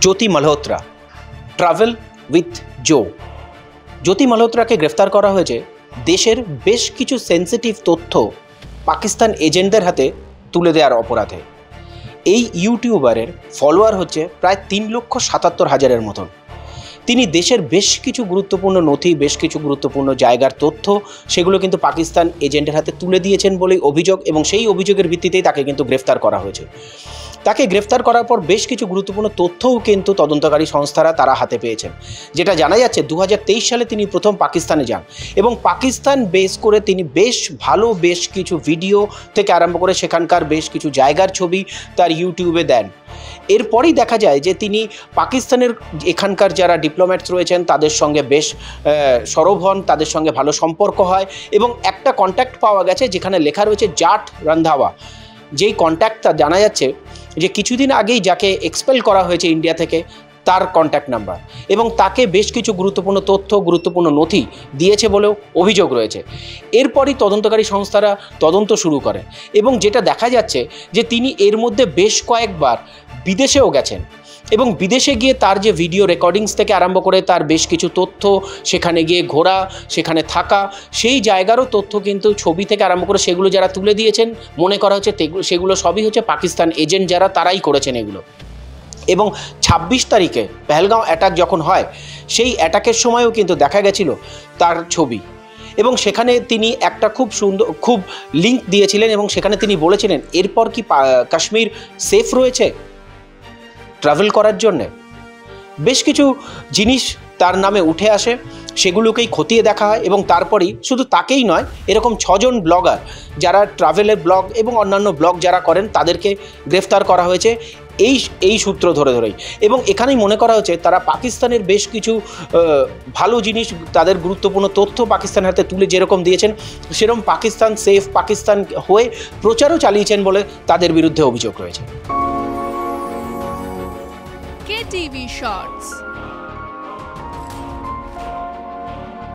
Jyoti Malhotra, travel with জো। জ্যোতি মালহোত্রাকে গ্রেফতার করা হয়েছে দেশের বেশ কিছু সেন্সিটিভ তথ্য পাকিস্তান এজেন্টদের হাতে তুলে দেওয়ার অপরাধে। এই ইউটিউবারের ফলোয়ার হচ্ছে প্রায় 3,77,000-এর মতন। তিনি দেশের বেশ কিছু গুরুত্বপূর্ণ নথি, বেশ কিছু গুরুত্বপূর্ণ জায়গার তথ্য সেগুলো কিন্তু পাকিস্তান এজেন্টের হাতে তুলে দিয়েছেন বলেই অভিযোগ, এবং সেই অভিযোগের ভিত্তিতেই তাকে কিন্তু গ্রেফতার করা হয়েছে। তাকে গ্রেফতার করার পর বেশ কিছু গুরুত্বপূর্ণ তথ্যও কিন্তু তদন্তকারী সংস্থারা তারা হাতে পেয়েছেন। যেটা জানা যাচ্ছে 2023 সালে তিনি প্রথম পাকিস্তানে যান এবং পাকিস্তান বেস করে তিনি বেশ কিছু ভিডিও থেকে আরম্ভ করে সেখানকার বেশ কিছু জায়গার ছবি তার ইউটিউবে দেন। এরপরই দেখা যায় যে তিনি পাকিস্তানের এখানকার যারা ডিপ্লোম্যাটস রয়েছেন তাদের সঙ্গে বেশ সরব হন, তাদের সঙ্গে ভালো সম্পর্ক হয় এবং একটা কন্ট্যাক্ট পাওয়া গেছে যেখানে লেখা রয়েছে জাট রন্ধাওয়া। যেই কন্ট্যাক্টটা জানা যাচ্ছে যে কিছুদিন আগেই যাকে এক্সপেল করা হয়েছে ইন্ডিয়া থেকে তার কন্ট্যাক্ট নাম্বার, এবং তাকে বেশ কিছু গুরুত্বপূর্ণ তথ্য, গুরুত্বপূর্ণ নথি দিয়েছে বলেও অভিযোগ রয়েছে। এরপরই তদন্তকারী সংস্থারা তদন্ত শুরু করে এবং যেটা দেখা যাচ্ছে যে তিনি এর মধ্যে বেশ কয়েকবার বিদেশেও গেছেন এবং বিদেশে গিয়ে তার যে ভিডিও রেকর্ডিংস থেকে আরম্ভ করে তার বেশ কিছু তথ্য, সেখানে গিয়ে ঘোরা, সেখানে থাকা, সেই জায়গারও তথ্য কিন্তু ছবি থেকে আরম্ভ করে সেগুলো যারা তুলে দিয়েছেন মনে করা হচ্ছে সেগুলো সবই হচ্ছে পাকিস্তান এজেন্ট যারা তারাই করেছেন এগুলো। এবং 26 তারিখে পেহেলগাঁও অ্যাটাক যখন হয় সেই অ্যাটাকের সময়ও কিন্তু দেখা গেছিল তার ছবি, এবং সেখানে তিনি একটা খুব লিঙ্ক দিয়েছিলেন এবং সেখানে তিনি বলেছিলেন এরপর কি কাশ্মীর সেফ রয়েছে ট্রাভেল করার জন্যে। বেশ কিছু জিনিস তার নামে উঠে আসে, সেগুলোকেই খতিয়ে দেখা হয় এবং তারপরেই শুধু তাকেই নয়, এরকম 6 জন ব্লগার যারা ট্রাভেলের ব্লগ এবং অন্যান্য ব্লগ যারা করেন তাদেরকে গ্রেফতার করা হয়েছে এই সূত্র ধরেই। এবং এখানেই মনে করা হচ্ছে তারা পাকিস্তানের বেশ কিছু ভালো জিনিস, তাদের গুরুত্বপূর্ণ তথ্য পাকিস্তানের হাতে তুলে যেরকম দিয়েছেন সেরকম পাকিস্তান সেফ, পাকিস্তান হয়ে প্রচারও চালিয়েছেন বলে তাদের বিরুদ্ধে অভিযোগ রয়েছে। KTV Shorts।